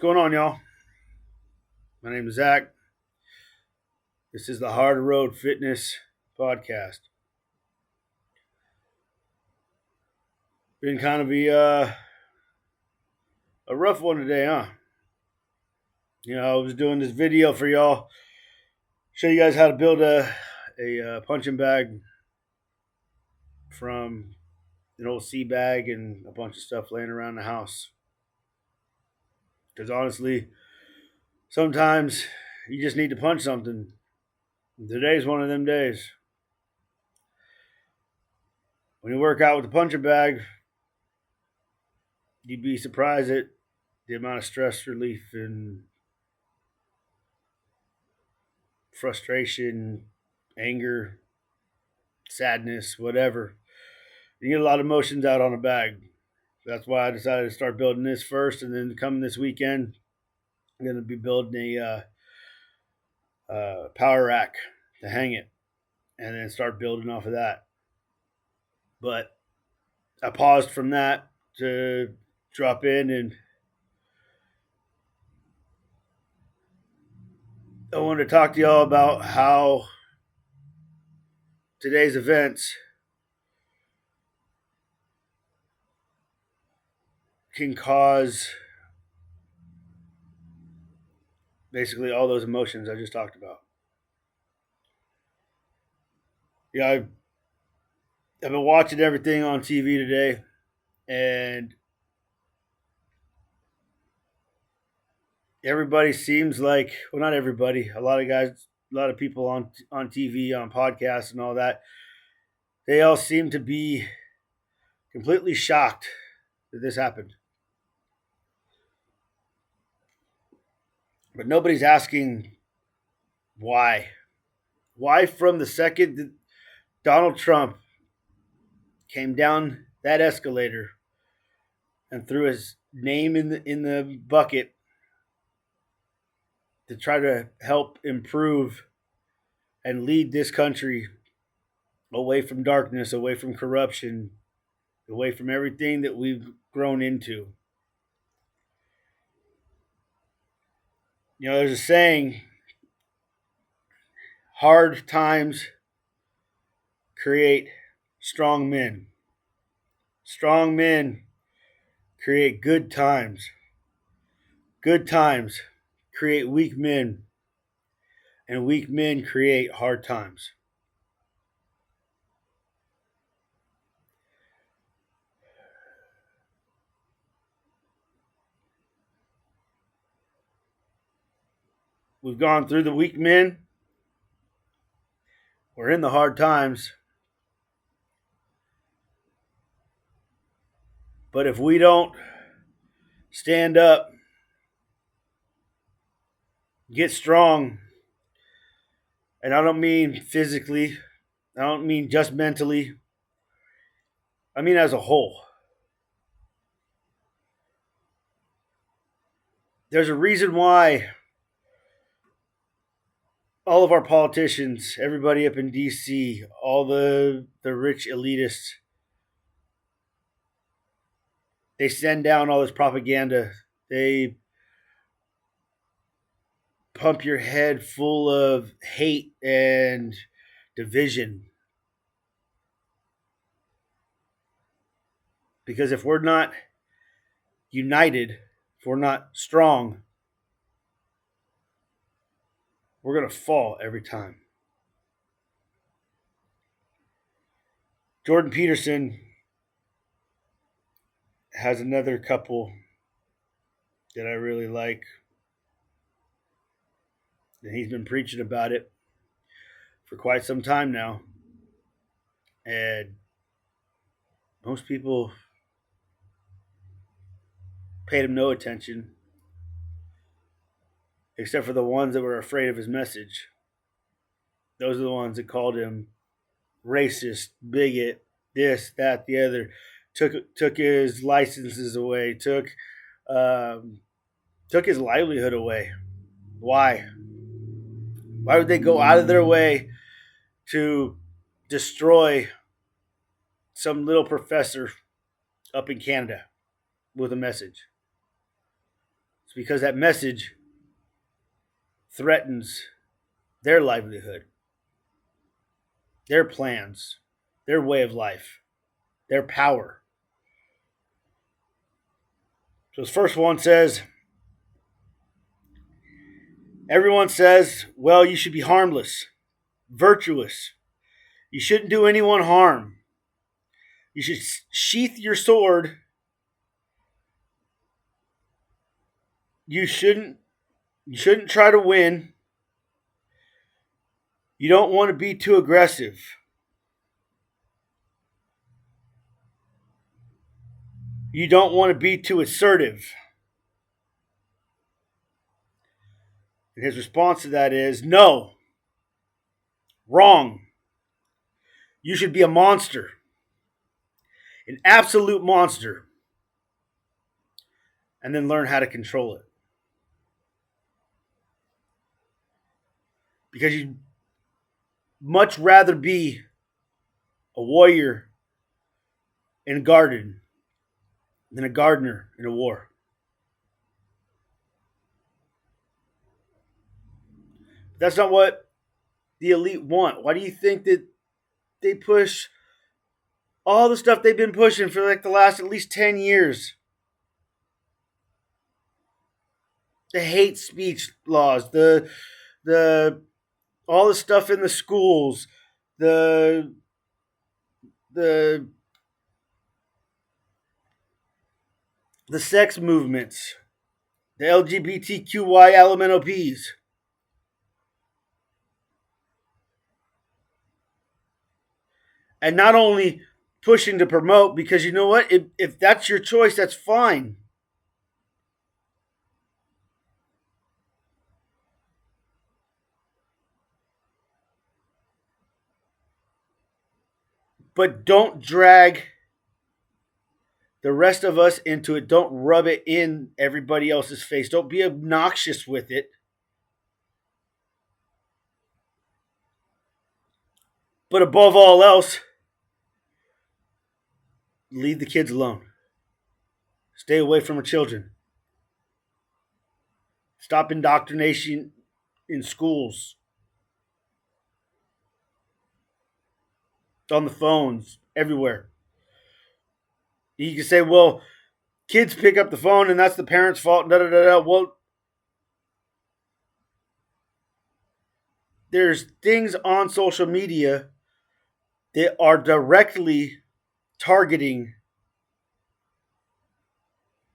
going on, y'all? My name is Zach. This is the Hard Road Fitness Podcast. Been kind of a rough one today, huh? I was doing this video for y'all, show you guys how to build a punching bag from an old sea bag and a bunch of stuff laying around the house. Because honestly, sometimes you just need to punch something. Today's one of them days. When you work out with the punching bag, you'd be surprised at the amount of stress relief and frustration, anger, sadness, whatever. You get a lot of emotions out on a bag. That's why I decided to start building this first, and then coming this weekend, I'm going to be building a power rack to hang it, and then start building off of that. But I paused from that to drop in, and I wanted to talk to y'all about how today's events can cause basically all those emotions I just talked about. I've been watching everything on TV today, and everybody seems like, well, not everybody, a lot of guys, a lot of people on TV, on podcasts and all that, they all seem to be completely shocked that this happened. But nobody's asking why. Why from the second that Donald Trump came down that escalator and threw his name in the bucket to try to help improve and lead this country away from darkness, away from corruption, away from everything that we've grown into. There's a saying, hard times create strong men. Strong men create good times. Good times create weak men. And weak men create hard times. We've gone through the weak men. We're in the hard times. But if we don't stand up, get strong, and I don't mean physically, I don't mean just mentally, I mean as a whole. There's a reason why all of our politicians, everybody up in DC, all the rich elitists, they send down all this propaganda. They pump your head full of hate and division. Because if we're not united, if we're not strong, we're going to fall every time. Jordan Peterson has another couple that I really like. And he's been preaching about it for quite some time now. And most people paid him no attention, except for the ones that were afraid of his message. Those are the ones that called him racist, bigot, this, that, the other. Took his licenses away. Took his livelihood away. Why? Why would they go out of their way to destroy some little professor up in Canada with a message? It's because that message threatens their livelihood, their plans, their way of life, their power. So this first one says, everyone says, well, you should be harmless, virtuous. You shouldn't do anyone harm. You should sheath your sword. You shouldn't try to win. You don't want to be too aggressive. You don't want to be too assertive. And his response to that is, no, wrong. You should be a monster, an absolute monster, and then learn how to control it. Because you'd much rather be a warrior in a garden than a gardener in a war. That's not what the elite want. Why do you think that they push all the stuff they've been pushing for like the last at least 10 years? The hate speech laws, the all the stuff in the schools, the sex movements, the LGBTQI LMNOPs. And not only pushing to promote, because you know what? If that's your choice, that's fine. But don't drag the rest of us into it. Don't rub it in everybody else's face. Don't be obnoxious with it. But above all else, leave the kids alone. Stay away from our children. Stop indoctrination in schools, on the phones, everywhere. You can say, well, kids pick up the phone and that's the parents' fault. Da, da, da, da. Well, there's things on social media that are directly targeting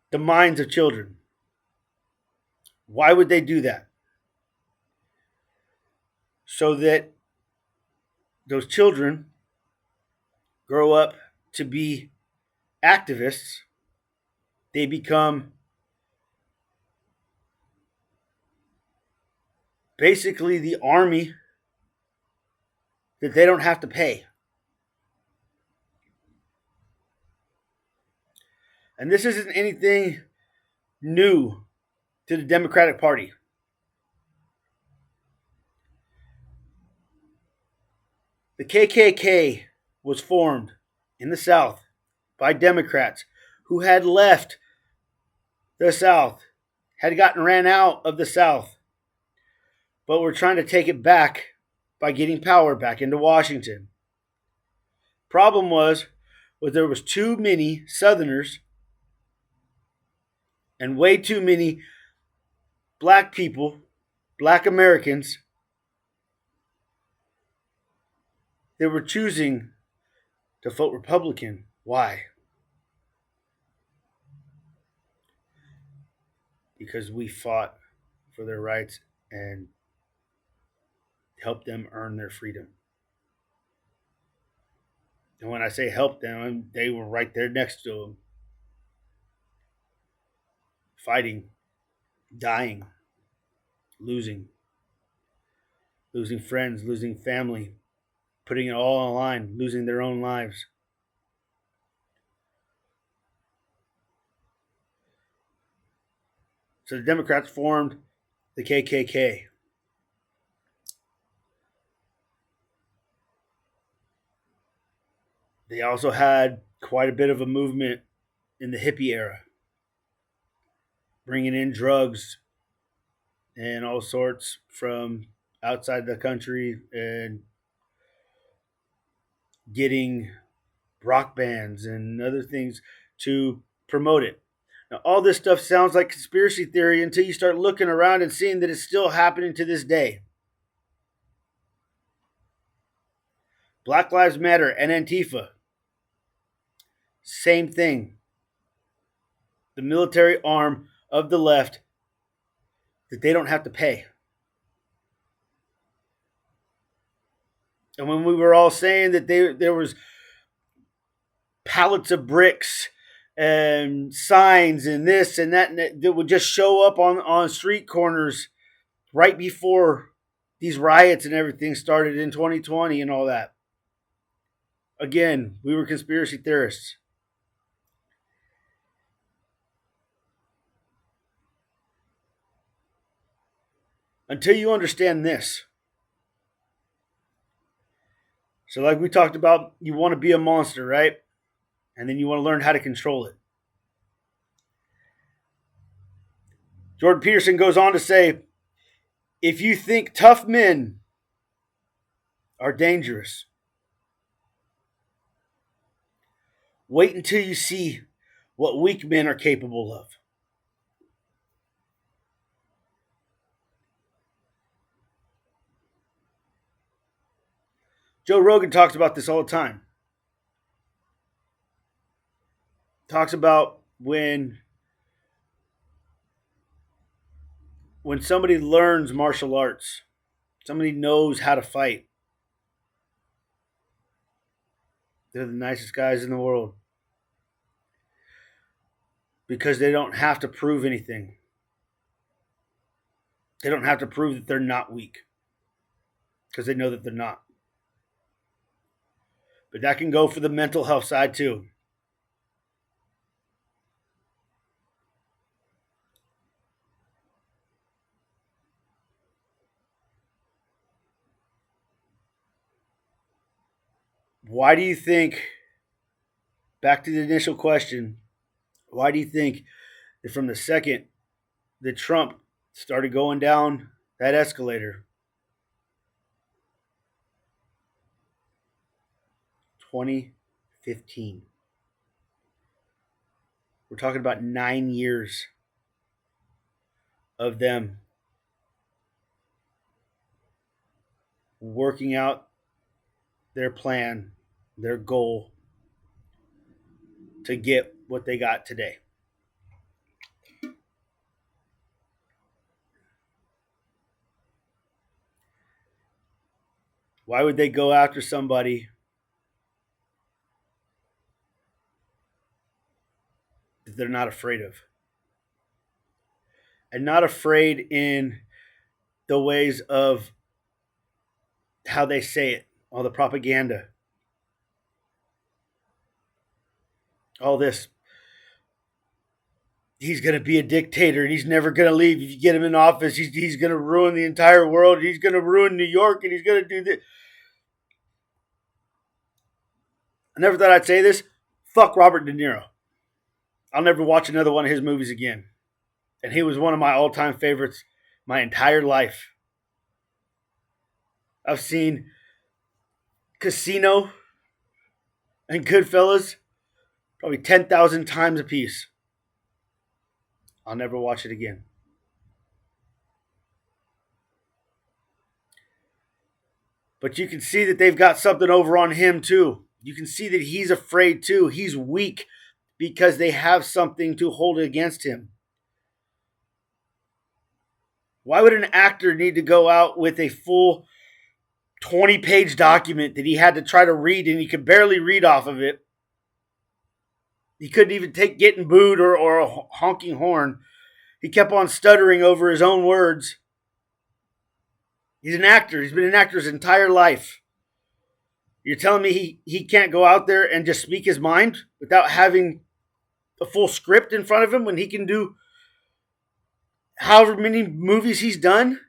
the minds of children. Why would they do that? So that those children grow up to be activists. They become basically the army that they don't have to pay. And this isn't anything new to the Democratic Party. The KKK was formed in the South by Democrats who had left the South, had gotten ran out of the South, but were trying to take it back by getting power back into Washington. Problem was there was too many Southerners and way too many black people, black Americans, that were choosing to vote Republican. Why? Because we fought for their rights and helped them earn their freedom. And when I say help them, they were right there next to them, fighting, dying, losing friends, losing family, putting it all on the line, losing their own lives. So the Democrats formed the KKK. They also had quite a bit of a movement in the hippie era. bringing in drugs and all sorts from outside the country and getting rock bands and other things to promote it. Now, all this stuff sounds like conspiracy theory until you start looking around and seeing that it's still happening to this day. Black Lives Matter and Antifa, same thing. The military arm of the left that they don't have to pay. And when we were all saying that there was pallets of bricks and signs and this and that would just show up on street corners right before these riots and everything started in 2020 and all that. Again, we were conspiracy theorists. Until you understand this. So, like we talked about, you want to be a monster, right? And then you want to learn how to control it. Jordan Peterson goes on to say, if you think tough men are dangerous, wait until you see what weak men are capable of. Joe Rogan talks about this all the time. Talks about when somebody learns martial arts, somebody knows how to fight, they're the nicest guys in the world. Because they don't have to prove anything. They don't have to prove that they're not weak. Because they know that they're not. But that can go for the mental health side too. Why do you think, back to the initial question, why do you think that from the second that Trump started going down that escalator, 2015, we're talking about 9 years of them working out their plan, their goal to get what they got today. Why would they go after somebody that they're not afraid of? And not afraid in the ways of how they say it, all the propaganda, all this. He's going to be a dictator and he's never going to leave. If you get him in office, he's going to ruin the entire world. He's going to ruin New York and he's going to do this. I never thought I'd say this. Fuck Robert De Niro. I'll never watch another one of his movies again. And he was one of my all-time favorites my entire life. I've seen Casino and Goodfellas probably 10,000 times a piece. I'll never watch it again. But you can see that they've got something over on him too. You can see that he's afraid too. He's weak because they have something to hold against him. Why would an actor need to go out with a full 20-page document that he had to try to read and he could barely read off of it? He couldn't even take getting booed or a honking horn. He kept on stuttering over his own words. He's an actor. He's been an actor his entire life. You're telling me he can't go out there and just speak his mind without having a full script in front of him when he can do however many movies he's done?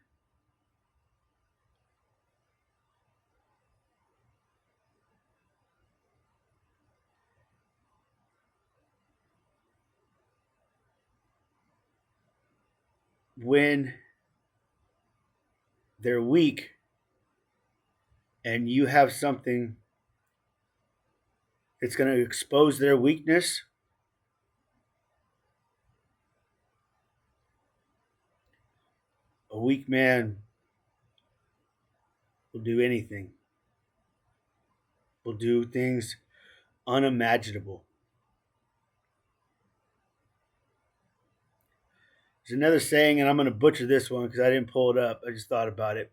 when they're weak and you have something that's going to expose their weakness, a weak man will do anything, will do things unimaginable. There's another saying, and I'm going to butcher this one because I didn't pull it up. I just thought about it.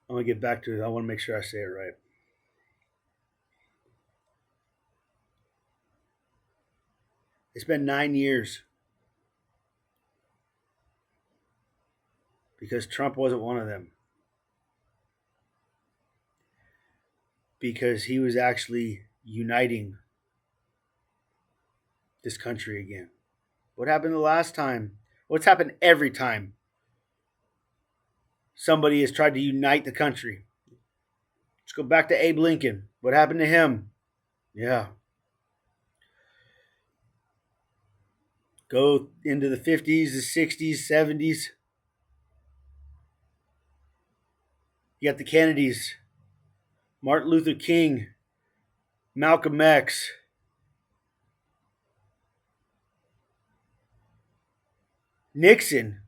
I'm going to get back to it. I want to make sure I say it right. It's been 9 years because Trump wasn't one of them. Because he was actually uniting this country again. What happened the last time? What's happened every time somebody has tried to unite the country? Let's go back to Abe Lincoln. What happened to him? Yeah. Go into the 50s, the 60s, 70s. You got the Kennedys, Martin Luther King, Malcolm X. Nixon.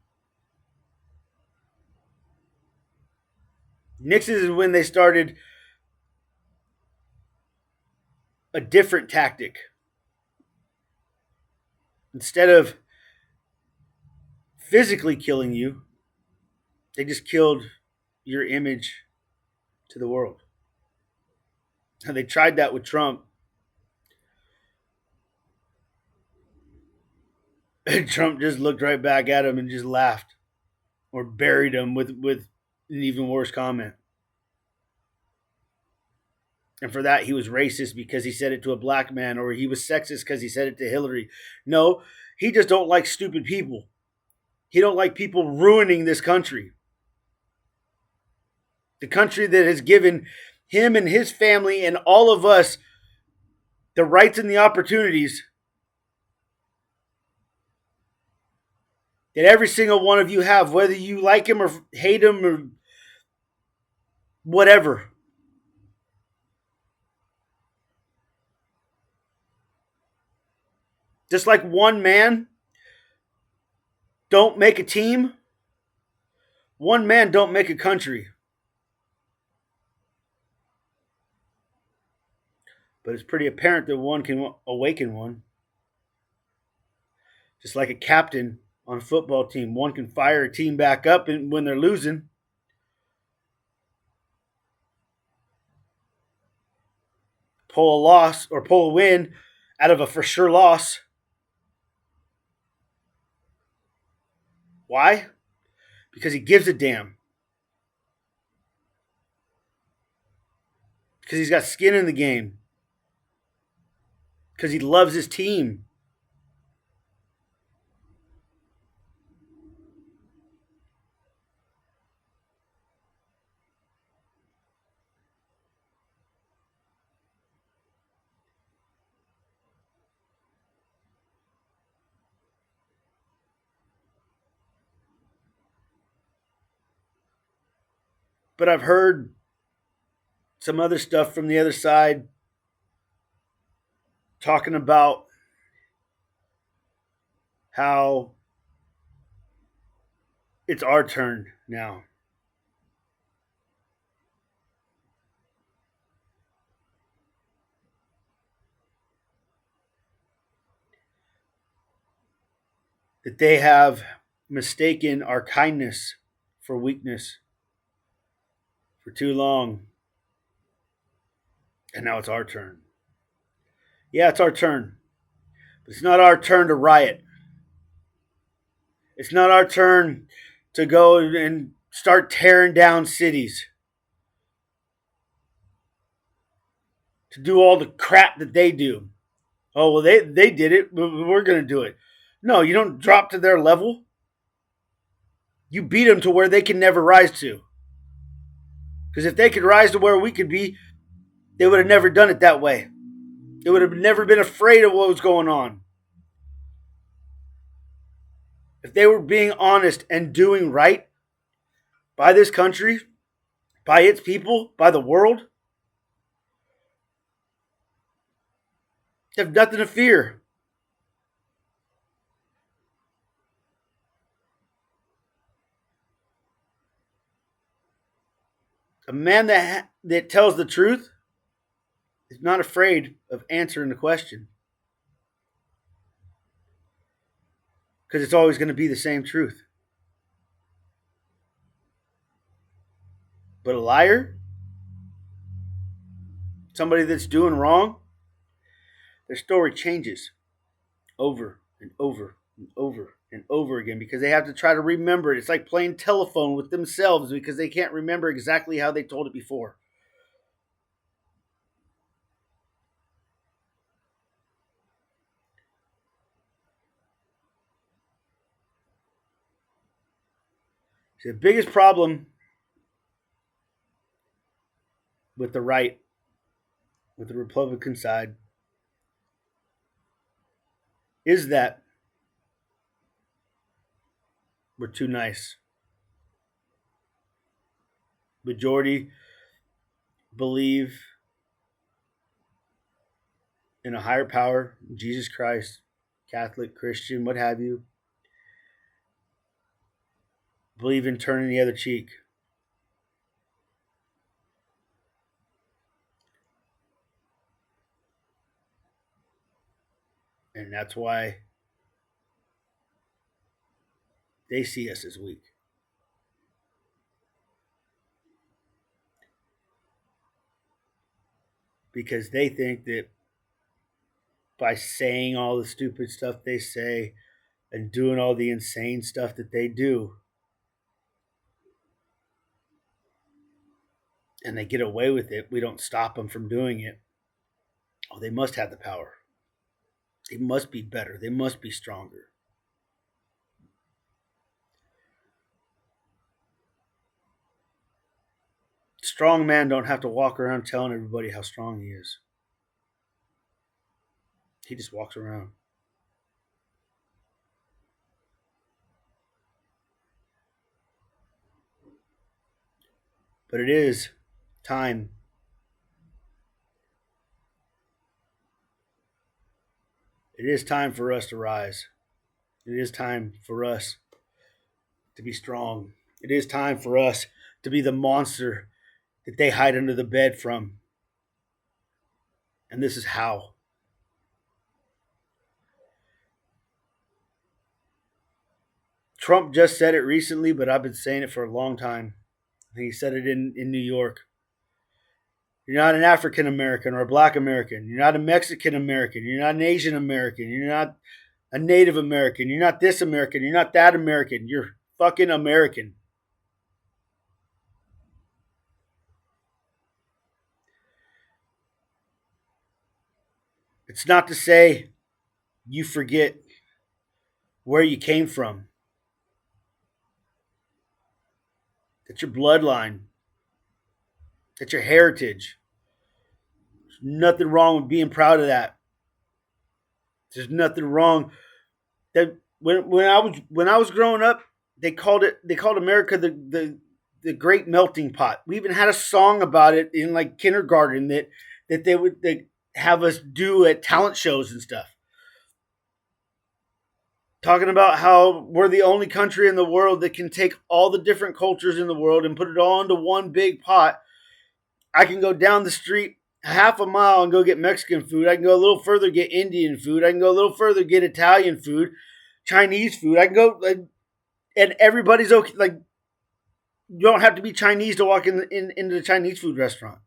Nixon is when they started a different tactic. Instead of physically killing you, they just killed your image to the world. And they tried that with Trump. And Trump just looked right back at him and just laughed or buried him with an even worse comment. And for that, he was racist because he said it to a black man, or he was sexist because he said it to Hillary. No, he just don't like stupid people. He don't like people ruining this country. The country that has given him and his family and all of us the rights and the opportunities that every single one of you have, whether you like him or hate him or whatever. Just like one man don't make a team, one man don't make a country. But it's pretty apparent that one can awaken one. Just like a captain on a football team, one can fire a team back up when they're losing. Pull a loss or pull a win out of a for sure loss. Why? Because he gives a damn. Because he's got skin in the game. Because he loves his team. But I've heard some other stuff from the other side talking about how it's our turn now. That they have mistaken our kindness for weakness for too long. And now it's our turn. Yeah, it's our turn. But it's not our turn to riot. It's not our turn to go and start tearing down cities. To do all the crap that they do. Oh, well, they did it. We're going to do it. No, you don't drop to their level. You beat them to where they can never rise to. Because if they could rise to where we could be, they would have never done it that way. They would have never been afraid of what was going on. If they were being honest and doing right by this country, by its people, by the world, they have nothing to fear. A man that tells the truth is not afraid of answering the question. Because it's always going to be the same truth. But a liar, somebody that's doing wrong, their story changes over and over and over and over again because they have to try to remember it. It's like playing telephone with themselves because they can't remember exactly how they told it before. See, the biggest problem with the right, with the Republican side, is that we're too nice. Majority believe in a higher power, Jesus Christ, Catholic, Christian, what have you. Believe in turning the other cheek. And that's why they see us as weak. Because they think that by saying all the stupid stuff they say and doing all the insane stuff that they do, and they get away with it, we don't stop them from doing it. Oh, they must have the power. They must be better. They must be stronger. Strong man don't have to walk around telling everybody how strong he is. He just walks around. But it is time. It is time for us to rise. It is time for us to be strong. It is time for us to be the monster that they hide under the bed from. And this is how. Trump just said it recently, but I've been saying it for a long time. He said it in New York. You're not an African American or a Black American. You're not a Mexican American. You're not an Asian American. You're not a Native American. You're not this American. You're not that American. You're fucking American. It's not to say you forget where you came from. That's your bloodline. That's your heritage. There's nothing wrong with being proud of that. There's nothing wrong. That when I was growing up, they called America the great melting pot. We even had a song about it in like kindergarten that they have us do at talent shows and stuff. Talking about how we're the only country in the world that can take all the different cultures in the world and put it all into one big pot. I can go down the street half a mile and go get Mexican food. I can go a little further, get Indian food. I can go a little further, get Italian food, Chinese food. I can go, and everybody's okay. Like, you don't have to be Chinese to walk into the Chinese food restaurant.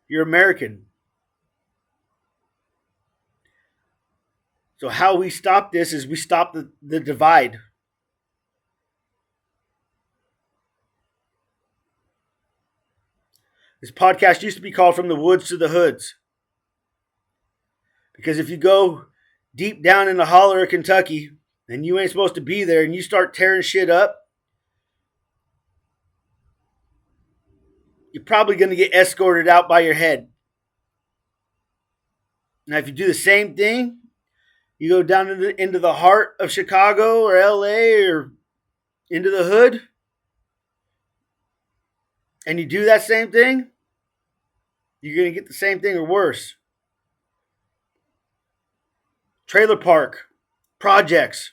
You're American. So how we stop this is we stop the divide. This podcast used to be called From the Woods to the Hoods. Because if you go deep down in the holler of Kentucky, and you ain't supposed to be there, and you start tearing shit up, you're probably going to get escorted out by your head. Now, if you do the same thing, you go down into the heart of Chicago or LA or into the hood, and you do that same thing, you're going to get the same thing or worse. Trailer park, projects.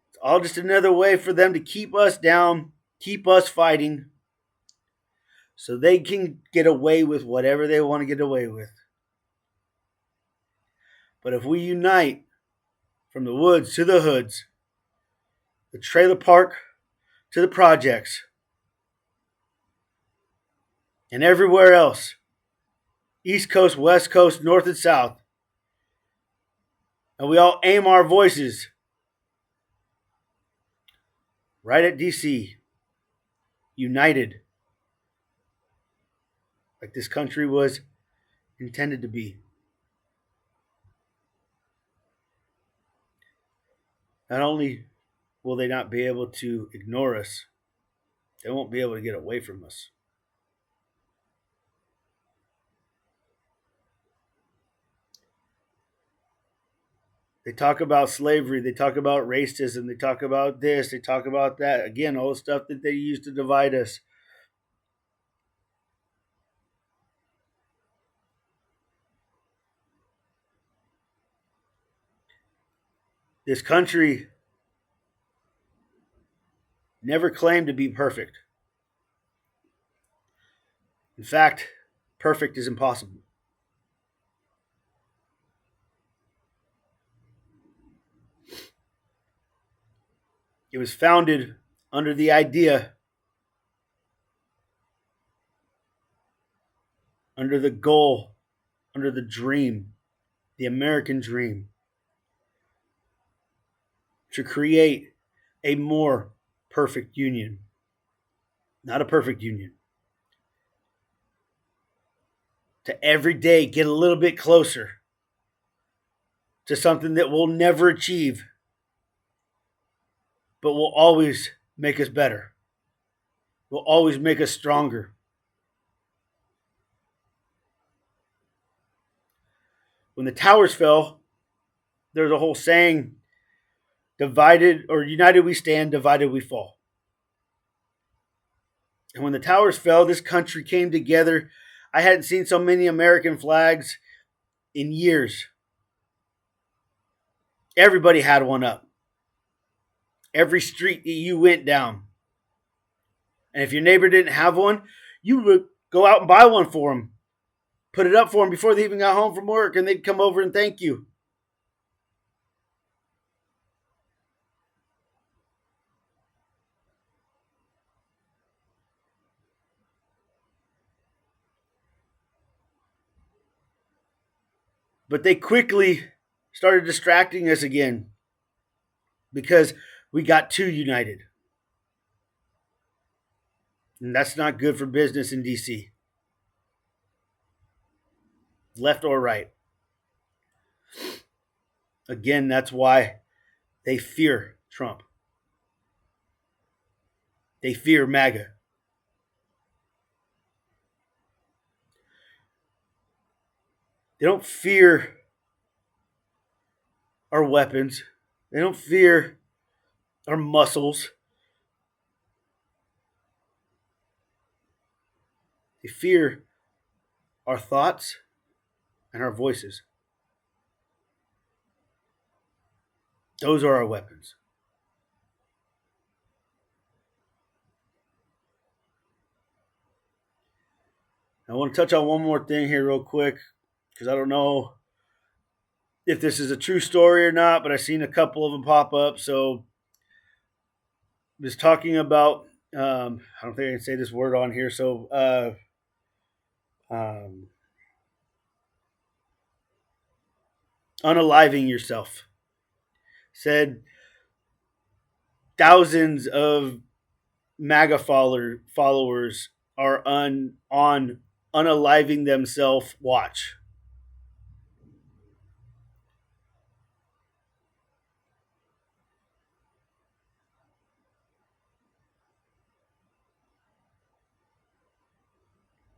It's all just another way for them to keep us down, keep us fighting, so they can get away with whatever they want to get away with. But if we unite from the woods to the hoods, the trailer park to the projects, and everywhere else, East Coast, West Coast, North and South, and we all aim our voices right at DC, united, like this country was intended to be. Not only will they not be able to ignore us, they won't be able to get away from us. They talk about slavery, they talk about racism, they talk about this, they talk about that. Again, all the stuff that they use to divide us. This country never claimed to be perfect. In fact, perfect is impossible. It was founded under the idea, under the goal, under the dream, the American dream, to create a more perfect union. Not a perfect union. To every day get a little bit closer to something that we'll never achieve, but will always make us better, will always make us stronger. When the towers fell, there's a whole saying, divided or united we stand, divided we fall. And when the towers fell, this country came together. I hadn't seen so many American flags in years. Everybody had one up. Every street that you went down. And if your neighbor didn't have one, you would go out and buy one for them. Put it up for them before they even got home from work, and they'd come over and thank you. But they quickly started distracting us again because we got too united. And that's not good for business in DC. Left or right. Again, that's why they fear Trump. They fear MAGA. They don't fear our weapons. They don't fear our muscles. They fear our thoughts and our voices. Those are our weapons. I want to touch on one more thing here real quick, because I don't know if this is a true story or not, but I've seen a couple of them pop up. So just talking about, I don't think I can say this word on here. So unaliving yourself. Said thousands of MAGA followers are on unaliving themselves watch.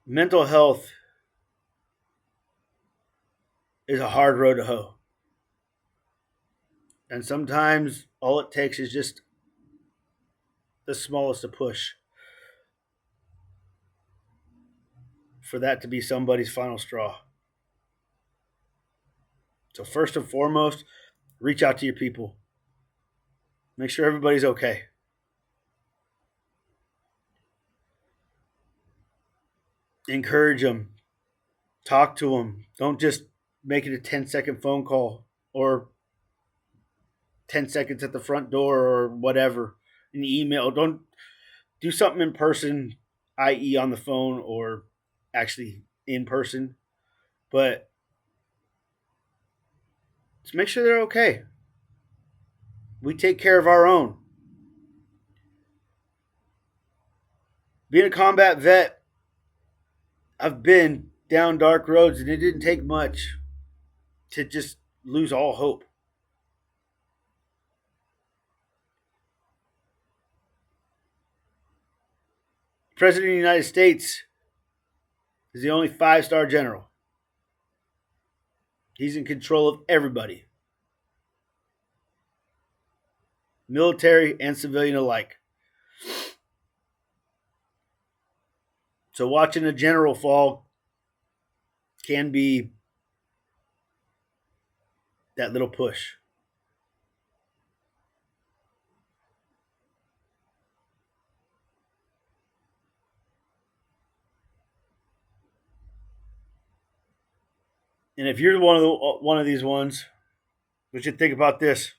mental health is a hard road to hoe. And sometimes all it takes is just the smallest of push for that to be somebody's final straw. So, first and foremost, reach out to your people. Make sure everybody's okay. Encourage them. Talk to them. Don't just make it a 10-second phone call or 10 seconds at the front door or whatever. An email. Don't do something in person, i.e., on the phone or actually in person. But just make sure they're okay. We take care of our own. Being a combat vet, I've been down dark roads, and it didn't take much to just lose all hope. The President of the United States is the only 5-star general. He's in control of everybody, military and civilian alike. So watching a general fall can be that little push. And if you're one of these ones, we should think about this.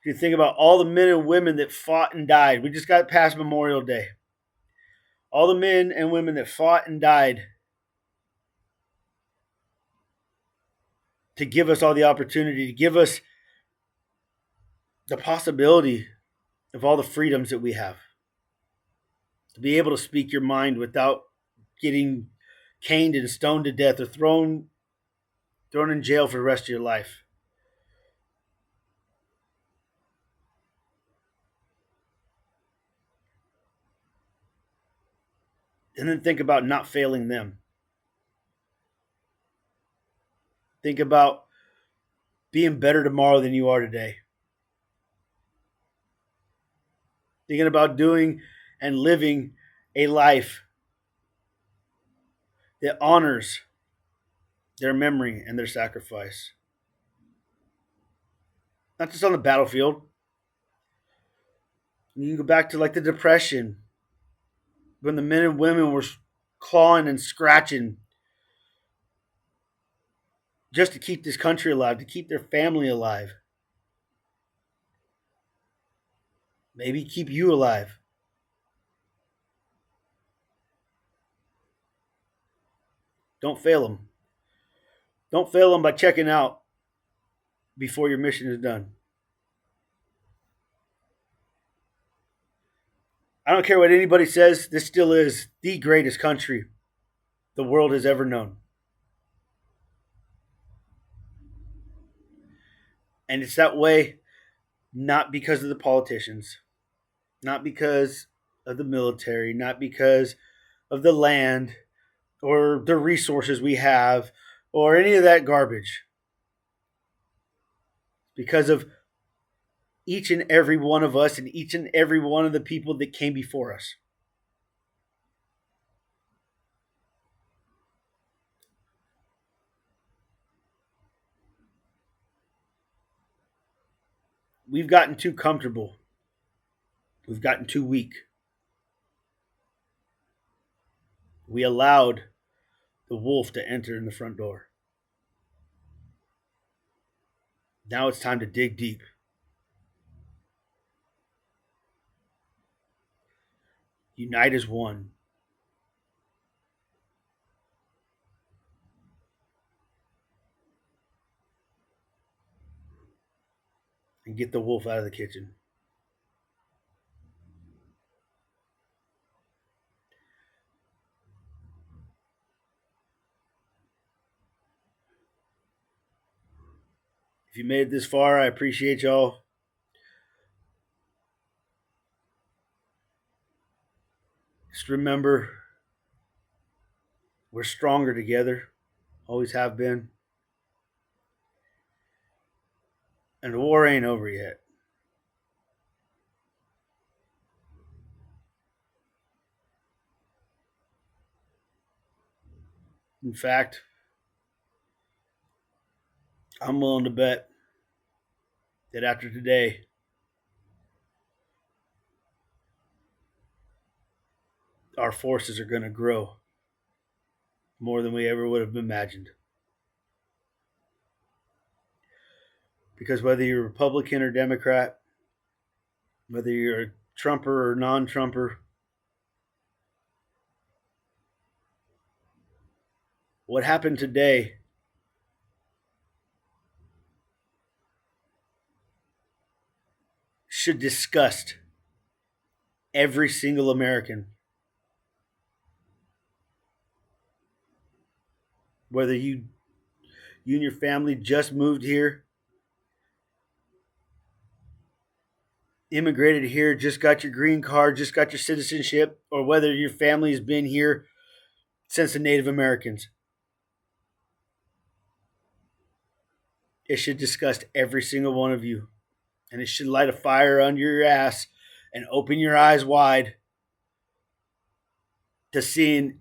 If you think about all the men and women that fought and died, we just got past Memorial Day. All the men and women that fought and died to give us all the opportunity, to give us the possibility of all the freedoms that we have. To be able to speak your mind without getting caned and stoned to death or thrown in jail for the rest of your life. And then think about not failing them. Think about being better tomorrow than you are today. Thinking about doing and living a life that honors their memory and their sacrifice. Not just on the battlefield. You can go back to like the Depression, when the men and women were clawing and scratching just to keep this country alive, to keep their family alive. Maybe keep you alive. Don't fail them. Don't fail them by checking out before your mission is done. I don't care what anybody says, this still is the greatest country the world has ever known. And it's that way not because of the politicians, not because of the military, not because of the land or the resources we have or any of that garbage. Because of each and every one of us and each and every one of the people that came before us. We've gotten too comfortable. We've gotten too weak. We allowed the wolf to enter in the front door. Now it's time to dig deep. Unite as one. And get the wolf out of the kitchen. If you made it this far, I appreciate y'all. Just remember, we're stronger together. Always have been. And the war ain't over yet. In fact, I'm willing to bet that after today, our forces are going to grow more than we ever would have imagined. Because whether you're Republican or Democrat, whether you're a Trumper or non-Trumper, what happened today should disgust every single American. Whether you and your family just moved here, immigrated here, just got your green card, just got your citizenship, or whether your family has been here since the Native Americans. It should disgust every single one of you. And it should light a fire under your ass and open your eyes wide to seeing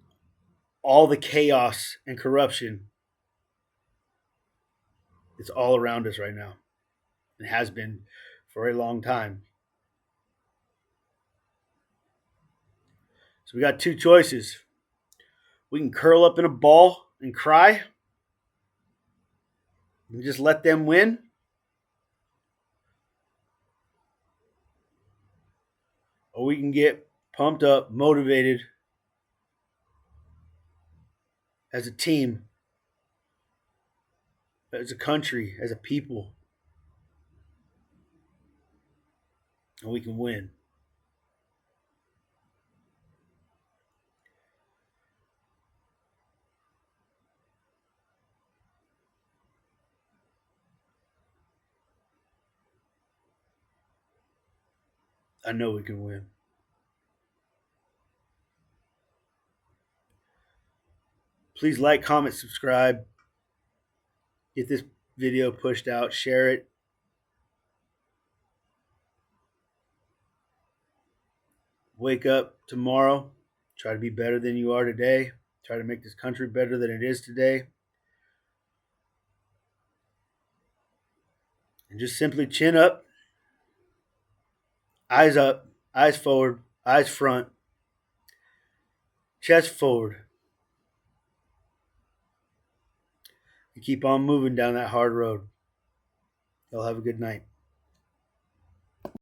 all the chaos and corruption that's all around us right now. It has been for a long time. So we got two choices. We can curl up in a ball and cry and just let them win. Or we can get pumped up, motivated as a team, as a country, as a people. And we can win. I know we can win. Please like, comment, subscribe. Get this video pushed out. Share it. Wake up tomorrow. Try to be better than you are today. Try to make this country better than it is today. And just simply chin up, eyes forward, eyes front, chest forward. And keep on moving down that hard road. Y'all have a good night.